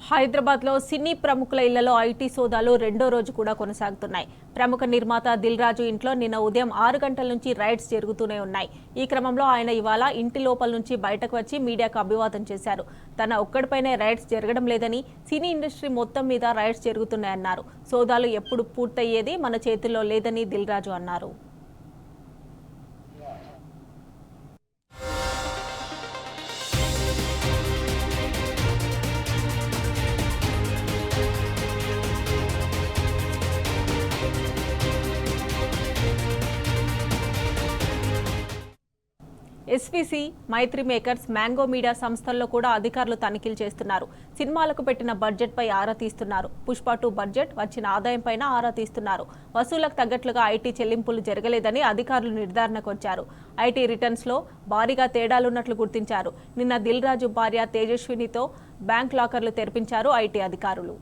హైదరాబాద్లో సినీ ప్రముఖుల ఇళ్లలో ఐటీ సోదాలు రెండో రోజు కూడా కొనసాగుతున్నాయి. ప్రముఖ నిర్మాత దిల్ రాజు ఇంట్లో నిన్న ఉదయం 6 గంటల నుంచి రైడ్స్ జరుగుతూనే ఉన్నాయి. ఈ క్రమంలో ఆయన ఇవాళ ఇంటి లోపల నుంచి బయటకు వచ్చి మీడియాకు అభివాదం చేశారు. తన ఒక్కడిపైనే రైడ్స్ జరగడం లేదని, సినీ ఇండస్ట్రీ మొత్తం మీద రైడ్స్ జరుగుతున్నాయన్నారు. సోదాలు ఎప్పుడు పూర్తయ్యేది మన చేతుల్లో లేదని దిల్ రాజు అన్నారు. ఎస్వీసీ, మైత్రి మేకర్స్, మ్యాంగో మీడియా సంస్థల్లో కూడా అధికారులు తనిఖీలు చేస్తున్నారు. సినిమాలకు పెట్టిన బడ్జెట్పై ఆరా తీస్తున్నారు. పుష్ప 2 బడ్జెట్, వచ్చిన ఆదాయంపైన ఆరా తీస్తున్నారు. వసూలకు తగ్గట్లుగా ఐటీ చెల్లింపులు జరగలేదని అధికారులు నిర్ధారణకు వచ్చారు. ఐటీ రిటర్న్స్లో భారీగా తేడాలున్నట్లు గుర్తించారు. నిన్న దిల్ రాజు భార్య తేజస్వినితో బ్యాంక్ లాకర్లు తెరిపించారు ఐటీ అధికారులు.